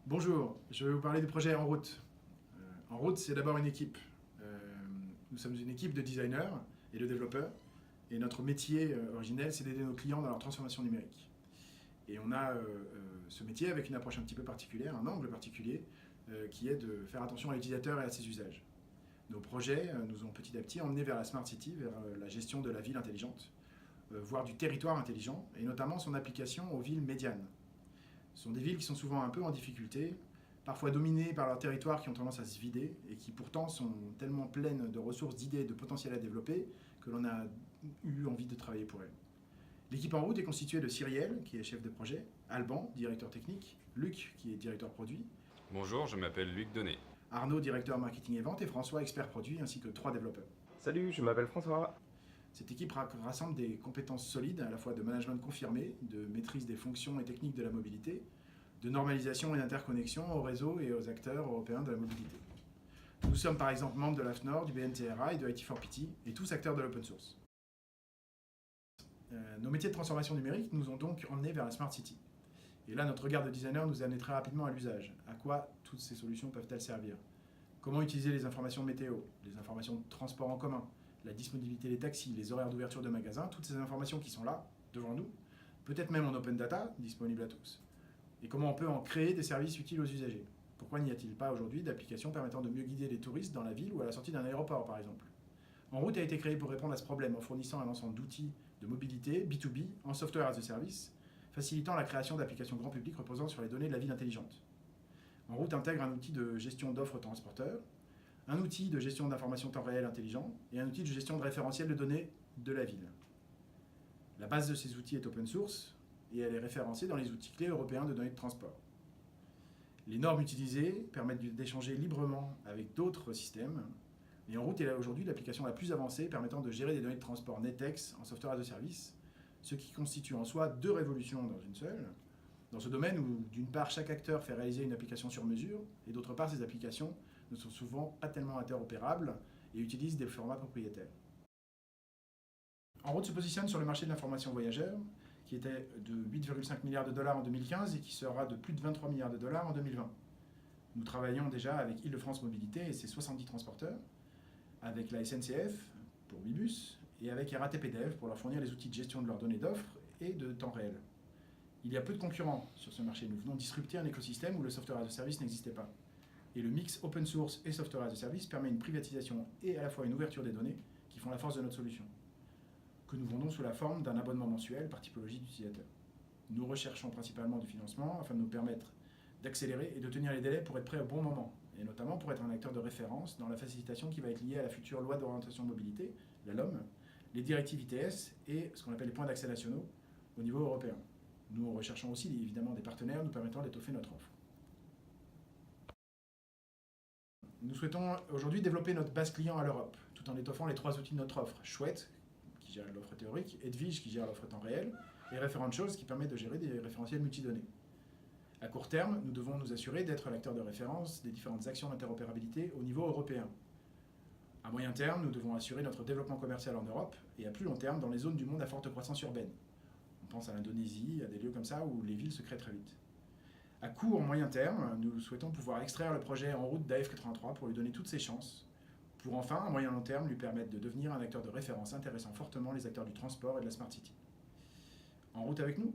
Bonjour, je vais vous parler du projet En Route. En Route, c'est d'abord une équipe. Nous sommes une équipe de designers et de développeurs. Et notre métier originel, c'est d'aider nos clients dans leur transformation numérique. Et on a ce métier avec une approche un petit peu particulière, un angle particulier, qui est de faire attention à l'utilisateur et à ses usages. Nos projets nous ont petit à petit emmenés vers la Smart City, vers la gestion de la ville intelligente, voire du territoire intelligent, et notamment son application aux villes médianes. Ce sont des villes qui sont souvent un peu en difficulté, parfois dominées par leurs territoires qui ont tendance à se vider et qui pourtant sont tellement pleines de ressources, d'idées, de potentiel à développer que l'on a eu envie de travailler pour elles. L'équipe En Route est constituée de Cyrielle, qui est chef de projet, Alban, directeur technique, Luc, qui est directeur produit, Bonjour, je m'appelle Luc Donnet. Arnaud, directeur marketing et vente, et François, expert produit, ainsi que 3 développeurs. Salut, je m'appelle François. Cette équipe rassemble des compétences solides, à la fois de management confirmé, de maîtrise des fonctions et techniques de la mobilité, de normalisation et d'interconnexion aux réseaux et aux acteurs européens de la mobilité. Nous sommes par exemple membres de l'AFNOR, du BNTRA et de IT4PT, et tous acteurs de l'open source. Nos métiers de transformation numérique nous ont donc emmenés vers la Smart City. Et là, notre regard de designer nous a amené très rapidement à l'usage. À quoi toutes ces solutions peuvent-elles servir? Comment utiliser les informations météo, les informations de transport en commun, la disponibilité des taxis, les horaires d'ouverture de magasins, toutes ces informations qui sont là, devant nous, peut-être même en open data, disponibles à tous. Et comment on peut en créer des services utiles aux usagers? Pourquoi n'y a-t-il pas aujourd'hui d'applications permettant de mieux guider les touristes dans la ville ou à la sortie d'un aéroport, par exemple? En Route a été créé pour répondre à ce problème en fournissant un ensemble d'outils de mobilité B2B en software as a service, facilitant la création d'applications grand public reposant sur les données de la ville intelligente. En Route intègre un outil de gestion d'offres transporteurs, un outil de gestion d'informations temps réel intelligent et un outil de gestion de référentiel de données de la ville. La base de ces outils est open source et elle est référencée dans les outils clés européens de données de transport. Les normes utilisées permettent d'échanger librement avec d'autres systèmes. Et En Route est aujourd'hui l'application la plus avancée permettant de gérer des données de transport NetEx en software as a service, ce qui constitue en soi 2 révolutions dans une seule, dans ce domaine où d'une part chaque acteur fait réaliser une application sur mesure, et d'autre part ces applications ne sont souvent pas tellement interopérables et utilisent des formats propriétaires. En Route se positionne sur le marché de l'information voyageur, qui était de 8,5 milliards de dollars en 2015 et qui sera de plus de 23 milliards de dollars en 2020. Nous travaillons déjà avec Île-de-France Mobilité et ses 70 transporteurs, avec la SNCF pour Wibus et avec RATP Dev pour leur fournir les outils de gestion de leurs données d'offres et de temps réel. Il y a peu de concurrents sur ce marché. Nous venons disrupter un écosystème où le software as a service n'existait pas. Et le mix open source et software as a service permet une privatisation et à la fois une ouverture des données qui font la force de notre solution, que nous vendons sous la forme d'un abonnement mensuel par typologie d'utilisateur. Nous recherchons principalement du financement afin de nous permettre d'accélérer et de tenir les délais pour être prêts au bon moment, et notamment pour être un acteur de référence dans la facilitation qui va être liée à la future loi d'orientation de mobilité, la LOM, les directives ITS et ce qu'on appelle les points d'accès nationaux au niveau européen. Nous recherchons aussi évidemment des partenaires nous permettant d'étoffer notre offre. Nous souhaitons aujourd'hui développer notre base client à l'Europe, tout en étoffant les 3 outils de notre offre. Chouette, qui gère l'offre théorique, Edwige, qui gère l'offre temps réel, et Referent Choses, qui permet de gérer des référentiels multidonnées. À court terme, nous devons nous assurer d'être l'acteur de référence des différentes actions d'interopérabilité au niveau européen. À moyen terme, nous devons assurer notre développement commercial en Europe, et à plus long terme, dans les zones du monde à forte croissance urbaine. On pense à l'Indonésie, à des lieux comme ça où les villes se créent très vite. À court, moyen terme, nous souhaitons pouvoir extraire le projet En Route d'AF83 pour lui donner toutes ses chances, pour enfin, à moyen long terme, lui permettre de devenir un acteur de référence intéressant fortement les acteurs du transport et de la Smart City. En route avec nous?